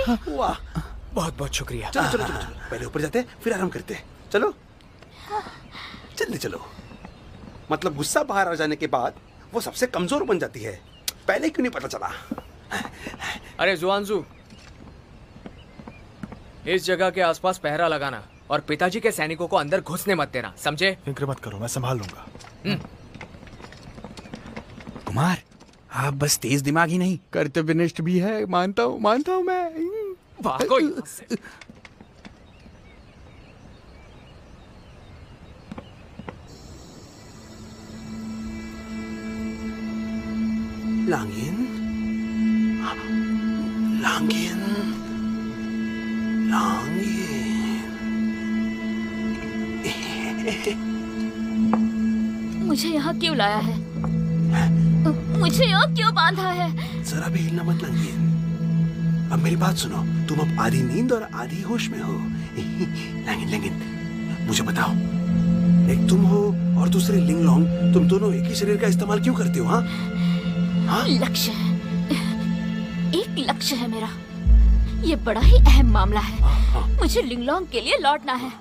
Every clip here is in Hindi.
वाह, बहुत बहुत शुक्रिया। चलो चलो चलो चलो, पहले ऊपर जाते फिर आराम करते। चलो जल्दी चलो। मतलब गुस्सा बाहर आ जाने के बाद वो सबसे कमजोर बन जाती है, पहले क्यों नहीं पता चला? अरे जुआनजू, इस जगह के आसपास पहरा लगाना और पिताजी के सैनिकों को अंदर घुसने मत देना, समझे? फिक्र मत करो, मैं संभाल लूंगा। कुमार, आप बस तेज दिमाग ही नहीं, कर्तव्यनिष्ठ भी है। मानता हूँ मैं। भागो यहाँ से। लांगिन, लांगिन, लांगिन। मुझे यहाँ क्यों लाया है? मुझे यहाँ क्यों बांधा है? जरा भी हिलना मत लांगिन। अब मेरी बात सुनो, तुम अब आधी नींद और आधी होश में हो। लांगिन लांगिन, मुझे बताओ, एक तुम हो और दूसरे लिंगलोंग, तुम दोनों एक ही शरीर का इस्तेमाल क्यों करते हो? हाँ, लक्ष्य है, एक लक्ष्य है मेरा। ये बड़ा ही अहम मामला है। मुझे लिंगलोंग के लिए लौटना है,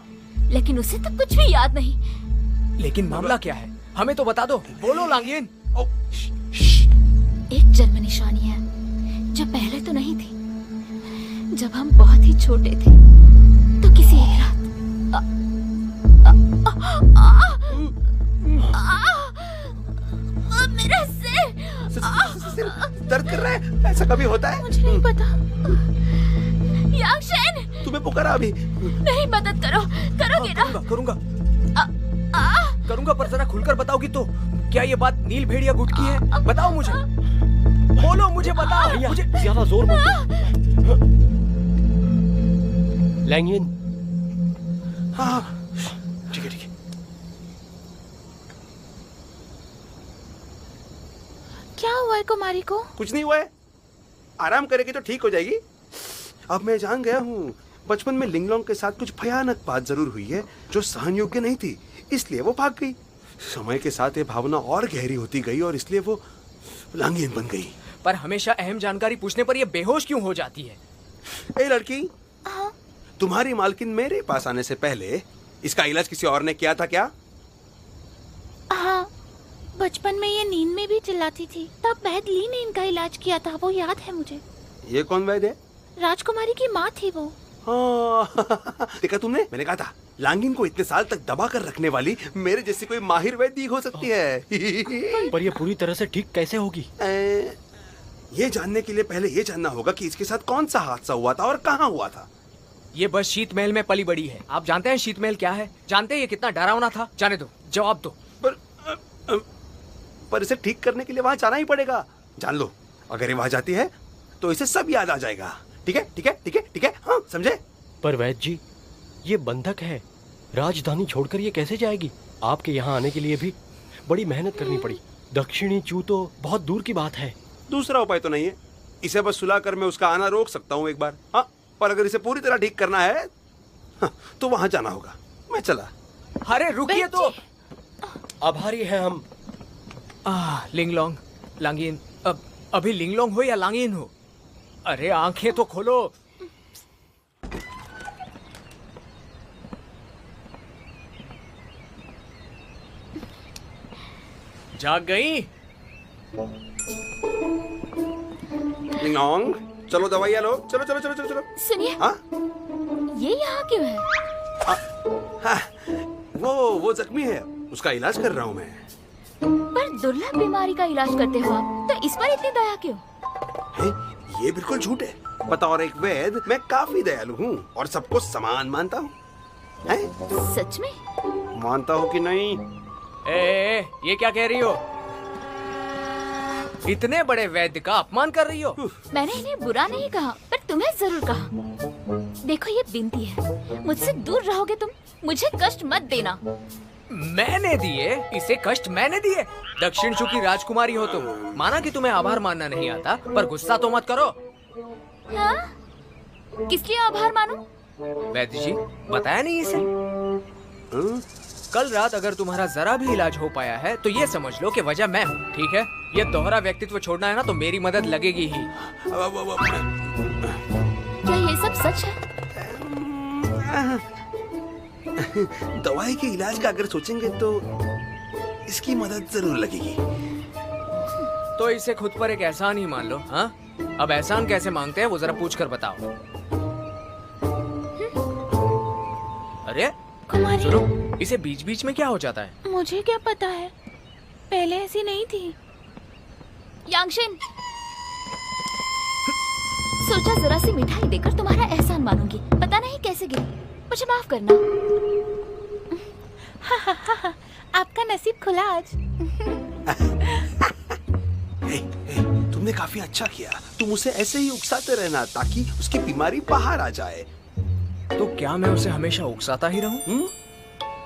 लेकिन उसे तो कुछ भी याद नहीं। लेकिन मामला क्या है? हमें तो बता दो। बोलो लांगिन। एक जन्म निशानी है जो पहले तो नहीं थी। जब हम बहुत ही छोटे थे तो किसी एक रात मेरा सिर दर्द कर रहा है? ऐसा कभी होता है? मुझे नहीं पता। यांगशेन, तुम्हें पुकारा अभी। नहीं, मदद करो, करोगे ना? करूंगा, पर जरा खुलकर बताओगी तो। क्या ये बात नील भेड़िया गुट की है? बताओ मुझे, बोलो, मुझे बताओ। मुझे ज्यादा जोर मत। लैंगिन। हाँ, ठीक है ठीक है। क्या हुआ है कुमारी को? कुछ नहीं हुआ है, आराम करेगी तो ठीक हो जाएगी। अब मैं जान गया हूँ, बचपन में लिंगलोंग के साथ कुछ भयानक बात जरूर हुई है जो सहन योग्य नहीं थी, इसलिए वो भाग गई। समय के साथ ये भावना और गहरी होती गई और इसलिए वो लांगिन बन गई। पर हमेशा अहम जानकारी पूछने पर ये बेहोश क्यों हो जाती है? ए लड़की, तुम्हारी मालकिन मेरे पास आने से पहले इसका इलाज किसी और ने किया था क्या? हाँ, बचपन में ये नींद में भी चिल्लाती थी, तब वैद्य ली ने इनका इलाज किया था, वो याद है मुझे। ये कौन वैद्य है? राजकुमारी की माँ थी वो। हाँ, देखा तुमने, मैंने कहा था लांगिन को इतने साल तक दबा कर रखने वाली मेरे जैसी कोई माहिर वैद्य हो सकती है। पर ये पूरी तरह से ठीक कैसे होगी? ये जानने के लिए पहले ये जानना होगा कि इसके साथ कौन सा हादसा हुआ था और कहाँ हुआ था। ये बस शीत महल में पली बड़ी है। आप जानते हैं शीत महल क्या है? जानते हैं ये कितना डरावना था? जाने दो, जवाब दो। पर इसे ठीक करने के लिए वहाँ जाना ही पड़ेगा। जान लो, अगर ये वहाँ जाती है तो इसे सब याद आ जाएगा। ठीक है ठीक है ठीक है ठीक है, हाँ समझे? पर वैद्य जी, ये बंधक है, राजधानी छोड़कर ये कैसे जाएगी? आपके यहाँ आने के लिए भी बड़ी मेहनत करनी पड़ी। दक्षिणी चू तो बहुत दूर की बात है। दूसरा उपाय तो नहीं है, इसे बस सुला कर मैं उसका आना रोक सकता हूँ एक बार। हाँ, पर अगर इसे पूरी तरह ठीक करना है हाँ, तो वहाँ जाना होगा। मैं चला। अरे रुकिए तो। आभारी हैं हम। लिंगलोंग, लांगिन, अभी लिंगलोंग हो या लांगिन हो? अरे आंखें तो खोलो। जाग गई? लिंगलोंग, चलो दवाइयाँ लो। चलो चलो चलो चलो चलो। सुनिए, हाँ? ये यहाँ क्यों है? हाँ, वो जख्मी है, उसका इलाज कर रहा हूँ मैं। पर दुर्लभ बीमारी का इलाज करते हो आप, तो इस पर इतनी दया क्यों? ये बिल्कुल झूठ है। बतौर एक वैद्य मैं काफी दयालु हूँ और सबको समान मानता हूँ। सच में? मानता हो कि नहीं? ये क्या कह रही हो? इतने बड़े वैद्य का अपमान कर रही हो? मैंने इन्हें बुरा नहीं कहा, पर तुम्हें जरूर कहा। देखो, ये विनती है, मुझसे दूर रहोगे तुम, मुझे कष्ट मत देना। मैंने दिए? इसे कष्ट मैंने दिए? दक्षिण चू की राजकुमारी हो तुम। माना कि तुम्हें आभार मानना नहीं आता, पर गुस्सा तो मत करो। हाँ? किस लिए आभार मानूं? वैद्य जी, बताया नहीं इसे? कल रात अगर तुम्हारा जरा भी इलाज हो पाया है तो ये समझ लो कि वजह मैं हूँ, ठीक है? ये दोहरा व्यक्तित्व छोड़ना है ना तो मेरी मदद लगेगी ही। क्या ये सब सच है? दवाई के इलाज का अगर सोचेंगे तो इसकी मदद जरूर लगेगी। तो इसे खुद पर एक एहसान ही मान लो। हाँ, अब एहसान कैसे मांगते हैं वो जरा पूछ कर बताओ। अरे कुमारी, सुनो, इसे बीच बीच में क्या हो जाता है? मुझे क्या पता है, पहले ऐसी नहीं थी। यांगशिन, सोचा जरा सी मिठाई देकर तुम्हारा एहसान मानूंगी। पता नहीं कैसे गिरी, मुझे माफ करना। आपका नसीब खुला आज। तुमने काफी अच्छा किया। तुम उसे ऐसे ही उकसाते रहना ताकि उसकी बीमारी बाहर आ जाए। तो क्या मैं उसे हमेशा उकसाता ही रहूं?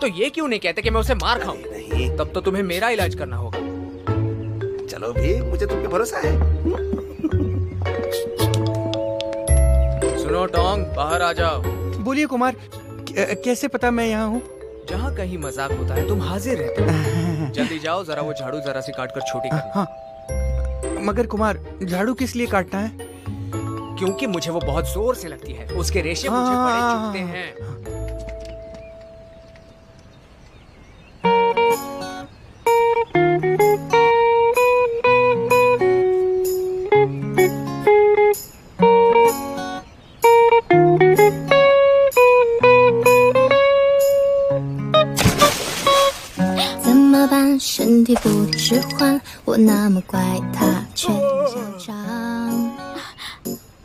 तो ये क्यों नहीं कहते कि मैं उसे मार खाऊं? नहीं, तब तो तुम्हें मेरा इलाज करना होगा। चलो भी, मुझे तुम पे भरोसा है। सुनो टोंग, बाहर आ जाओ। बोलिए कुमार, कैसे पता मैं यहाँ हूँ? जहाँ कहीं मजाक होता है तुम हाजिर रहते हो। जल्दी जाओ, जरा वो झाड़ू जरा सी काट कर छोटी कर। हाँ, मगर कुमार, झाड़ू किस लिए काटना है? क्योंकि मुझे वो बहुत जोर से लगती है। उसके रेशे मुझे बड़े चुभते हैं।身体不直换，我那么怪，他却嚣张。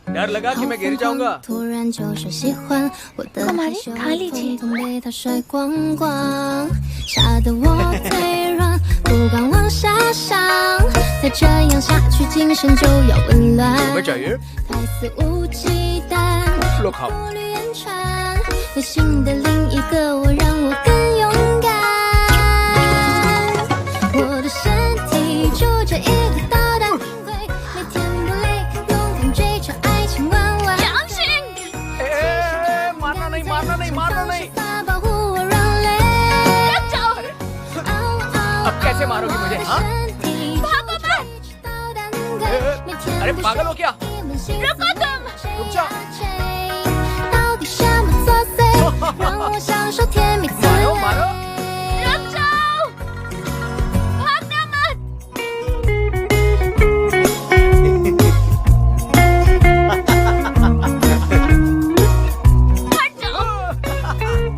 डर लगा कि मैं गिर जाऊंगा। 突然就说喜欢我的害羞，统统被他甩光光，吓得我腿软，不敢往下想。再这样下去，精神就要紊乱。太肆无忌惮，步履言传，内心的另一个我，让我更勇敢。 我的身体住着一个捣蛋鬼，每天不累，勇敢追求爱情万万。मारना नहीं, मारना नहीं, मारना नहीं। 保护我软肋。अब कैसे मारोगी मुझे? हाँ? अरे पागल हो क्या? रुक जाओ। 到底什么作祟，让我享受甜蜜滋味？ मारो, मारो।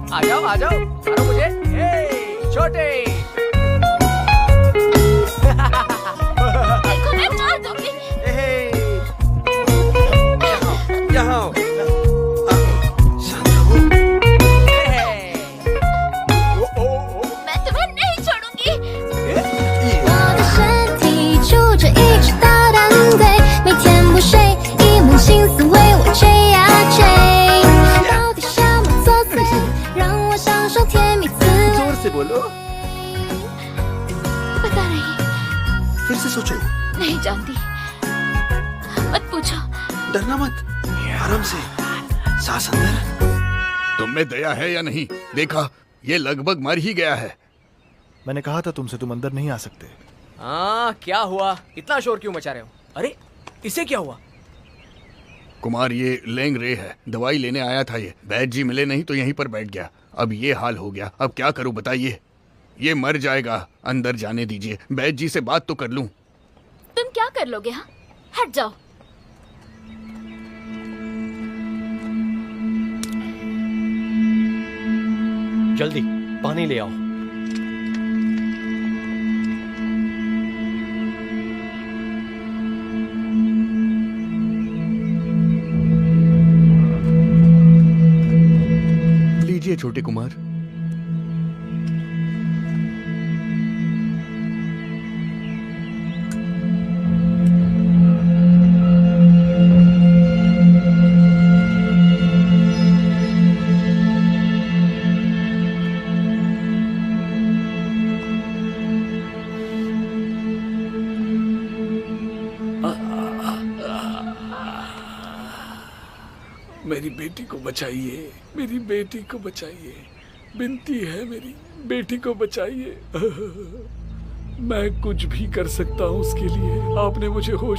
आ जाओ, आ जाओ, मारो मुझे। छोटे। देखो मैं मार दूंगी। यहाँ आओ। शांत रहो। मैं तुम्हें नहीं छोड़ूंगी। 我的身体住着一只捣蛋鬼，每天不睡，一门心思为我追呀追。到底什么作祟，让我享受甜蜜滋味？ जोर से बोलो। पता नहीं, फिर से सोचो। नहीं जानती। मत पूछो। डरना मत, आराम से, सांस अंदर। तुम में दया है या नहीं? देखा, ये लगभग मर ही गया है। मैंने कहा था तुमसे, तुम अंदर नहीं आ सकते। हाँ, क्या हुआ? इतना शोर क्यों मचा रहे हो? अरे इसे क्या हुआ? कुमार, ये लेंग रे है। दवाई लेने आया था ये। बैद जी मिले नहीं तो यहीं पर बैठ गया। अब ये हाल हो गया। अब क्या करूं बताइए? ये मर जाएगा। अंदर जाने दीजिए, बैद जी से बात तो कर लूं। तुम क्या कर लोगे? हाँ, हट जाओ। जल्दी पानी ले आओ। लीजिए छोटे कुमार। मेरी बेटी को बचाइए, मेरी बेटी को बचाइए। विनती है, मेरी बेटी को बचाइए। मैं कुछ भी कर सकता हूँ उसके लिए। आपने मुझे होश